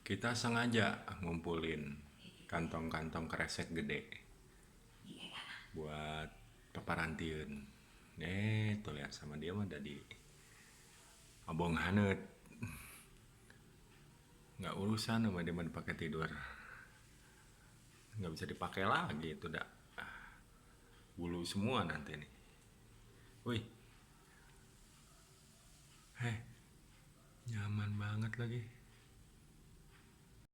Kita sengaja ngumpulin kantong-kantong kresek gede buat paparantiun. Tuh lihat sama dia mah tadi abong hanet, nggak urusan sama dia mah dipakai tidur, nggak bisa dipakai lagi itu dah bulu semua nanti nih. Wih, nyaman banget lagi.